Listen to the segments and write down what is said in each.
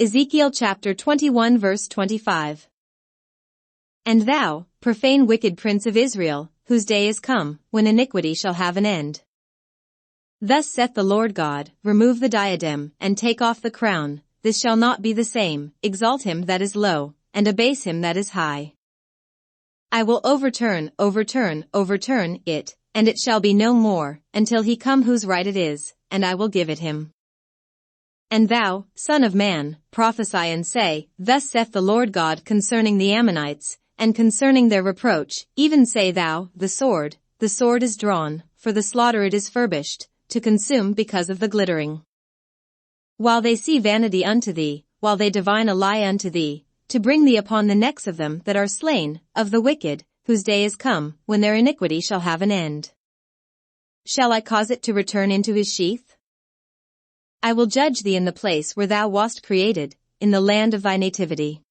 Ezekiel chapter 21 verse 25. And thou, profane wicked prince of Israel, whose day is come, when iniquity shall have an end. Thus saith the Lord God, remove the diadem, and take off the crown, this shall not be the same, exalt him that is low, and abase him that is high. I will overturn it, and it shall be no more, until he come whose right it is, and I will give it him. And thou, son of man, prophesy and say, thus saith the Lord God concerning the Ammonites, and concerning their reproach, even say thou, the sword is drawn, for the slaughter it is furbished, to consume because of the glittering. While they see vanity unto thee, while they divine a lie unto thee, to bring thee upon the necks of them that are slain, of the wicked, whose day is come, when their iniquity shall have an end. Shall I cause it to return into his sheath? I will judge thee in the place where thou wast created, in the land of thy nativity.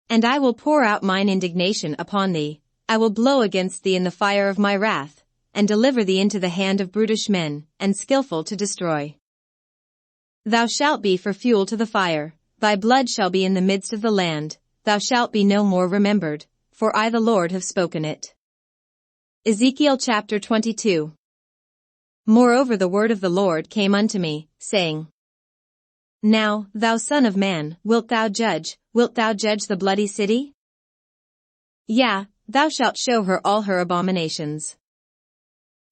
And I will pour out mine indignation upon thee, I will blow against thee in the fire of my wrath, and deliver thee into the hand of brutish men, and skillful to destroy. Thou shalt be for fuel to the fire, thy blood shall be in the midst of the land, thou shalt be no more remembered, for I the Lord have spoken it. Ezekiel chapter 22. Moreover the word of the Lord came unto me, saying, Now, thou son of man, wilt thou judge the bloody city? Yea, thou shalt show her all her abominations.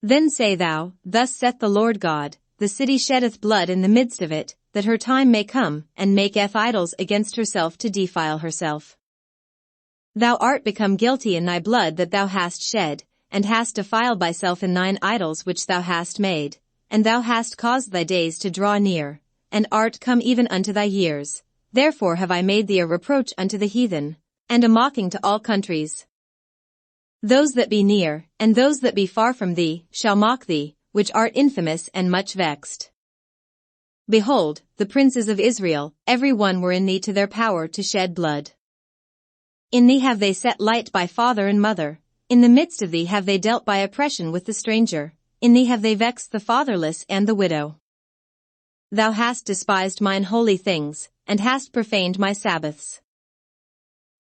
Then say thou, thus saith the Lord God, the city sheddeth blood in the midst of it, that her time may come, and maketh idols against herself to defile herself. Thou art become guilty in thy blood that thou hast shed, and hast defiled thyself in thine idols which thou hast made, and thou hast caused thy days to draw near, and art come even unto thy years. Therefore have I made thee a reproach unto the heathen, and a mocking to all countries. Those that be near, and those that be far from thee, shall mock thee, which art infamous and much vexed. Behold, the princes of Israel, every one were in thee to their power to shed blood. In thee have they set light by father and mother, in the midst of thee have they dealt by oppression with the stranger, in thee have they vexed the fatherless and the widow. Thou hast despised mine holy things, and hast profaned my Sabbaths.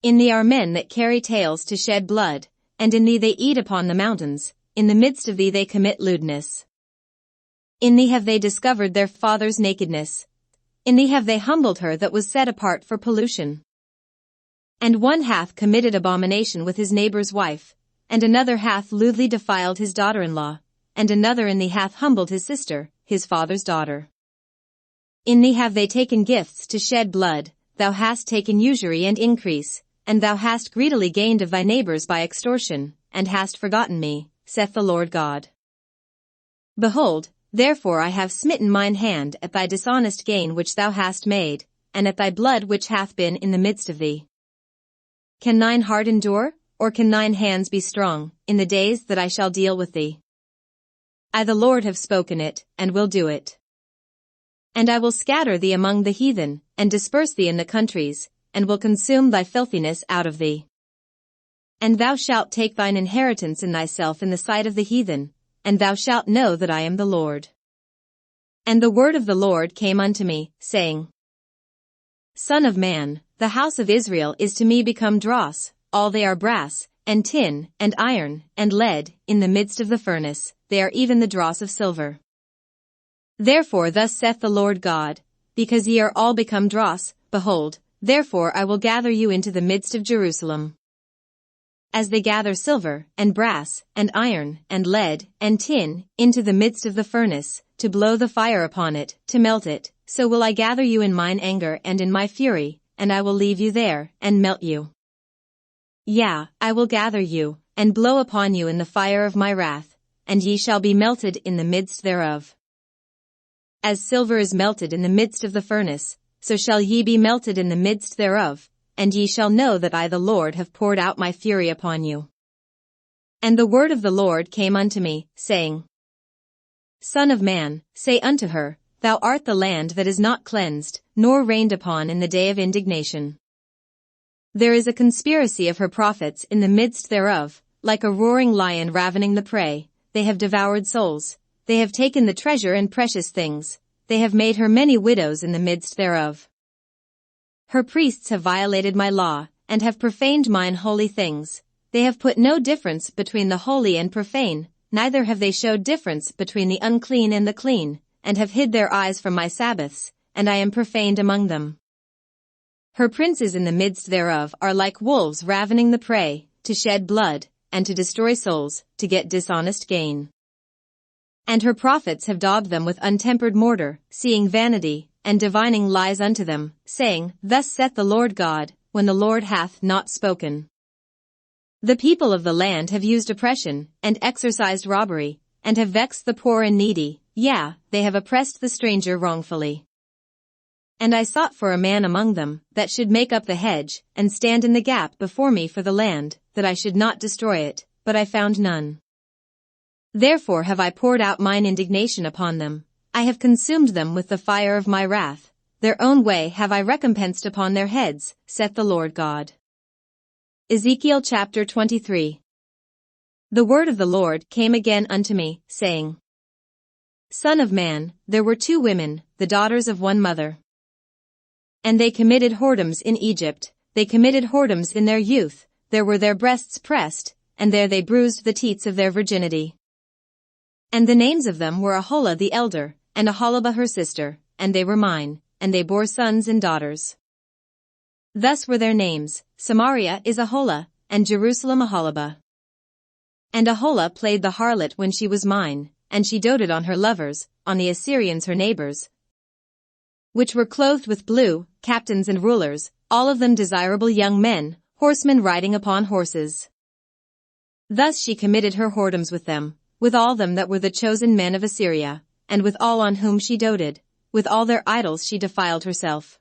In thee are men that carry tales to shed blood, and in thee they eat upon the mountains, in the midst of thee they commit lewdness. In thee have they discovered their father's nakedness. In thee have they humbled her that was set apart for pollution. And one hath committed abomination with his neighbor's wife, and another hath lewdly defiled his daughter-in-law, and another in thee hath humbled his sister, his father's daughter. In thee have they taken gifts to shed blood, thou hast taken usury and increase, and thou hast greedily gained of thy neighbors by extortion, and hast forgotten me, saith the Lord God. Behold, therefore I have smitten mine hand at thy dishonest gain which thou hast made, and at thy blood which hath been in the midst of thee. Can thine heart endure, or can thine hands be strong, in the days that I shall deal with thee? I the Lord have spoken it, and will do it. And I will scatter thee among the heathen, and disperse thee in the countries, and will consume thy filthiness out of thee. And thou shalt take thine inheritance in thyself in the sight of the heathen, and thou shalt know that I am the Lord. And the word of the Lord came unto me, saying, Son of man, the house of Israel is to me become dross, all they are brass, and tin, and iron, and lead, in the midst of the furnace, they are even the dross of silver. Therefore thus saith the Lord God, because ye are all become dross, behold, therefore I will gather you into the midst of Jerusalem. As they gather silver, and brass, and iron, and lead, and tin, into the midst of the furnace, to blow the fire upon it, to melt it, so will I gather you in mine anger and in my fury, and I will leave you there, and melt you. Yea, I will gather you, and blow upon you in the fire of my wrath, and ye shall be melted in the midst thereof. As silver is melted in the midst of the furnace, so shall ye be melted in the midst thereof, and ye shall know that I the Lord have poured out my fury upon you. And the word of the Lord came unto me, saying, Son of man, say unto her, Thou art the land that is not cleansed, nor rained upon in the day of indignation. There is a conspiracy of her prophets in the midst thereof, like a roaring lion ravening the prey, they have devoured souls, they have taken the treasure and precious things, they have made her many widows in the midst thereof. Her priests have violated my law, and have profaned mine holy things. They have put no difference between the holy and profane, neither have they showed difference between the unclean and the clean, and have hid their eyes from my Sabbaths, and I am profaned among them. Her princes in the midst thereof are like wolves ravening the prey, to shed blood, and to destroy souls, to get dishonest gain. And her prophets have daubed them with untempered mortar, seeing vanity, and divining lies unto them, saying, Thus saith the Lord God, when the Lord hath not spoken. The people of the land have used oppression, and exercised robbery, and have vexed the poor and needy, yea, they have oppressed the stranger wrongfully. And I sought for a man among them, that should make up the hedge, and stand in the gap before me for the land, that I should not destroy it, but I found none. Therefore have I poured out mine indignation upon them, I have consumed them with the fire of my wrath, their own way have I recompensed upon their heads, saith the Lord God. Ezekiel chapter 23. The word of the Lord came again unto me, saying, Son of man, there were 2 women, the daughters of one mother. And they committed whoredoms in Egypt, they committed whoredoms in their youth, there were their breasts pressed, and there they bruised the teats of their virginity. And the names of them were Aholah the elder, and Aholibah her sister, and they were mine, and they bore sons and daughters. Thus were their names, Samaria is Aholah, and Jerusalem Aholibah. And Aholah played the harlot when she was mine, and she doted on her lovers, on the Assyrians her neighbors, which were clothed with blue, captains and rulers, all of them desirable young men, horsemen riding upon horses. Thus she committed her whoredoms with them, with all them that were the chosen men of Assyria, and with all on whom she doted, with all their idols she defiled herself.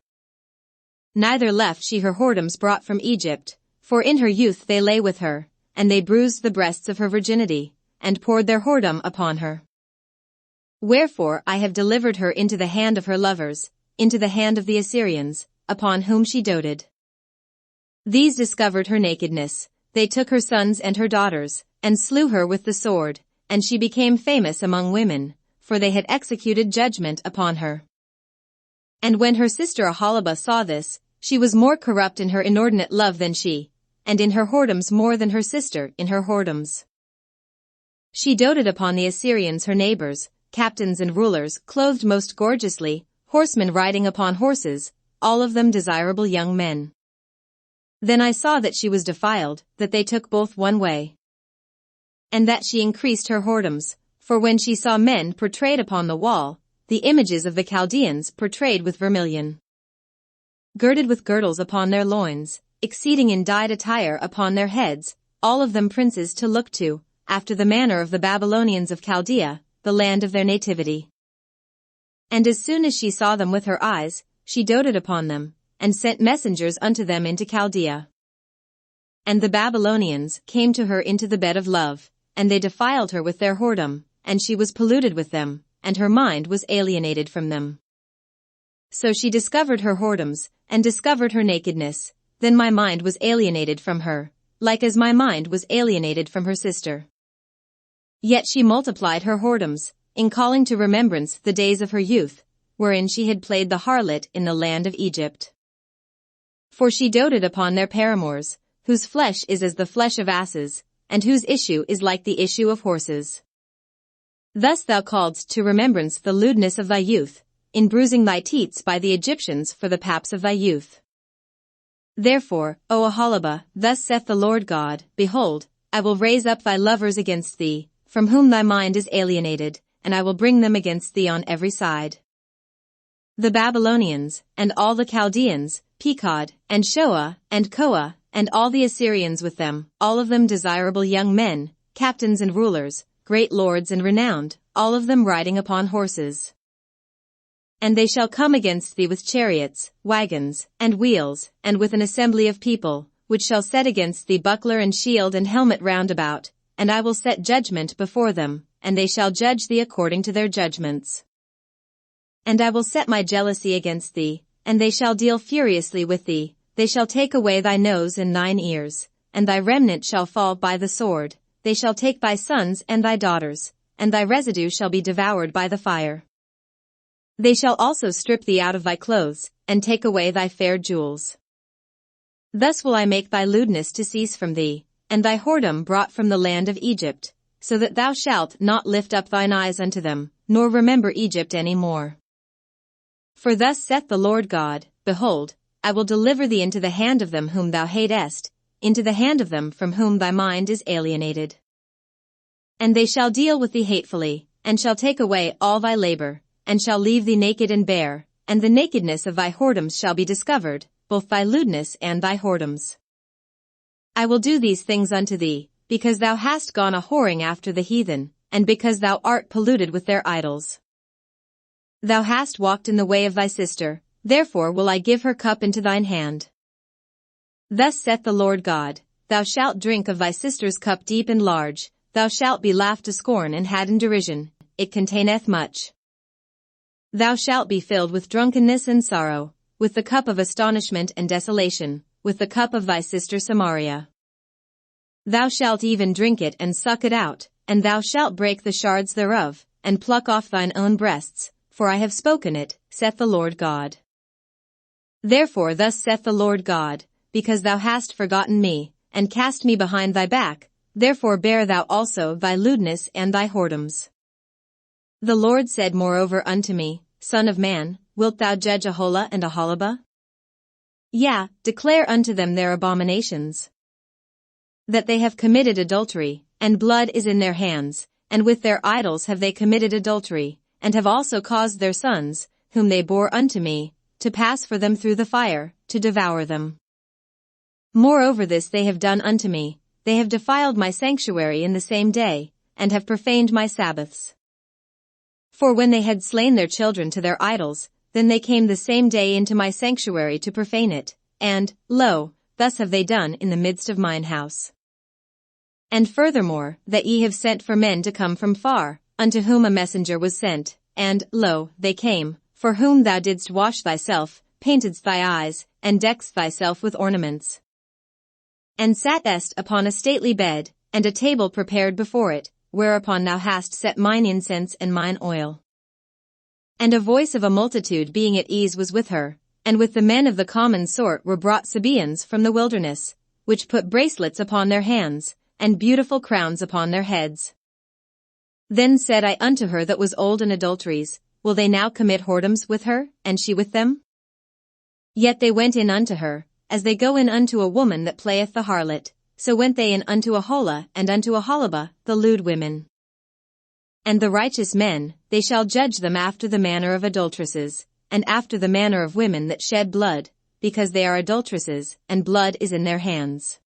Neither left she her whoredoms brought from Egypt, for in her youth they lay with her, and they bruised the breasts of her virginity, and poured their whoredom upon her. Wherefore I have delivered her into the hand of her lovers, into the hand of the Assyrians, upon whom she doted. These discovered her nakedness, they took her sons and her daughters, and slew her with the sword, and she became famous among women, for they had executed judgment upon her. And when her sister Aholibah saw this, she was more corrupt in her inordinate love than she, and in her whoredoms more than her sister in her whoredoms. She doted upon the Assyrians her neighbors, captains and rulers clothed most gorgeously, horsemen riding upon horses, all of them desirable young men. Then I saw that she was defiled, that they took both one way. And that she increased her whoredoms, for when she saw men portrayed upon the wall, the images of the Chaldeans portrayed with vermilion, girded with girdles upon their loins, exceeding in dyed attire upon their heads, all of them princes to look to, after the manner of the Babylonians of Chaldea, the land of their nativity. And as soon as she saw them with her eyes, she doted upon them, and sent messengers unto them into Chaldea. And the Babylonians came to her into the bed of love, and they defiled her with their whoredom, and she was polluted with them, and her mind was alienated from them. So she discovered her whoredoms, and discovered her nakedness, then my mind was alienated from her, like as my mind was alienated from her sister. Yet she multiplied her whoredoms, in calling to remembrance the days of her youth, wherein she had played the harlot in the land of Egypt. For she doted upon their paramours, whose flesh is as the flesh of asses, and whose issue is like the issue of horses. Thus thou calledst to remembrance the lewdness of thy youth, in bruising thy teats by the Egyptians for the paps of thy youth. Therefore, O Aholibah, thus saith the Lord God, Behold, I will raise up thy lovers against thee, from whom thy mind is alienated, and I will bring them against thee on every side. The Babylonians, and all the Chaldeans, Pekod, and Shoah, and Koah, and all the Assyrians with them, all of them desirable young men, captains and rulers, great lords and renowned, all of them riding upon horses. And they shall come against thee with chariots, wagons, and wheels, and with an assembly of people, which shall set against thee buckler and shield and helmet round about, and I will set judgment before them, and they shall judge thee according to their judgments. And I will set my jealousy against thee, and they shall deal furiously with thee, they shall take away thy nose and thine ears, and thy remnant shall fall by the sword, they shall take thy sons and thy daughters, and thy residue shall be devoured by the fire. They shall also strip thee out of thy clothes, and take away thy fair jewels. Thus will I make thy lewdness to cease from thee, and thy whoredom brought from the land of Egypt, so that thou shalt not lift up thine eyes unto them, nor remember Egypt any more. For thus saith the Lord God, Behold, I will deliver thee into the hand of them whom thou hatest, into the hand of them from whom thy mind is alienated. And they shall deal with thee hatefully, and shall take away all thy labor, and shall leave thee naked and bare, and the nakedness of thy whoredoms shall be discovered, both thy lewdness and thy whoredoms. I will do these things unto thee, because thou hast gone a whoring after the heathen, and because thou art polluted with their idols. Thou hast walked in the way of thy sister, therefore will I give her cup into thine hand. Thus saith the Lord God, Thou shalt drink of thy sister's cup deep and large, thou shalt be laughed to scorn and had in derision, it containeth much. Thou shalt be filled with drunkenness and sorrow, with the cup of astonishment and desolation, with the cup of thy sister Samaria. Thou shalt even drink it and suck it out, and thou shalt break the shards thereof, and pluck off thine own breasts, for I have spoken it, saith the Lord God. Therefore thus saith the Lord God, because thou hast forgotten me, and cast me behind thy back, therefore bear thou also thy lewdness and thy whoredoms. The Lord said moreover unto me, Son of man, wilt thou judge Aholah and Aholibah? Yea, declare unto them their abominations. That they have committed adultery, and blood is in their hands, and with their idols have they committed adultery, and have also caused their sons, whom they bore unto me, to pass for them through the fire, to devour them. Moreover this they have done unto me, they have defiled my sanctuary in the same day, and have profaned my Sabbaths. For when they had slain their children to their idols, then they came the same day into my sanctuary to profane it, and, lo, thus have they done in the midst of mine house. And furthermore, that ye have sent for men to come from far, unto whom a messenger was sent, and, lo, they came, for whom thou didst wash thyself, paintedst thy eyes, and deckedst thyself with ornaments. And sattest upon a stately bed, and a table prepared before it, whereupon thou hast set mine incense and mine oil. And a voice of a multitude being at ease was with her, and with the men of the common sort were brought Sabaeans from the wilderness, which put bracelets upon their hands, and beautiful crowns upon their heads. Then said I unto her that was old in adulteries, Will they now commit whoredoms with her, and she with them? Yet they went in unto her, as they go in unto a woman that playeth the harlot, so went they in unto Aholah and unto Aholibah, the lewd women. And the righteous men, they shall judge them after the manner of adulteresses, and after the manner of women that shed blood, because they are adulteresses, and blood is in their hands.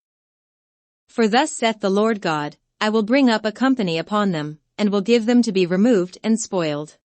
For thus saith the Lord God, I will bring up a company upon them, and will give them to be removed and spoiled.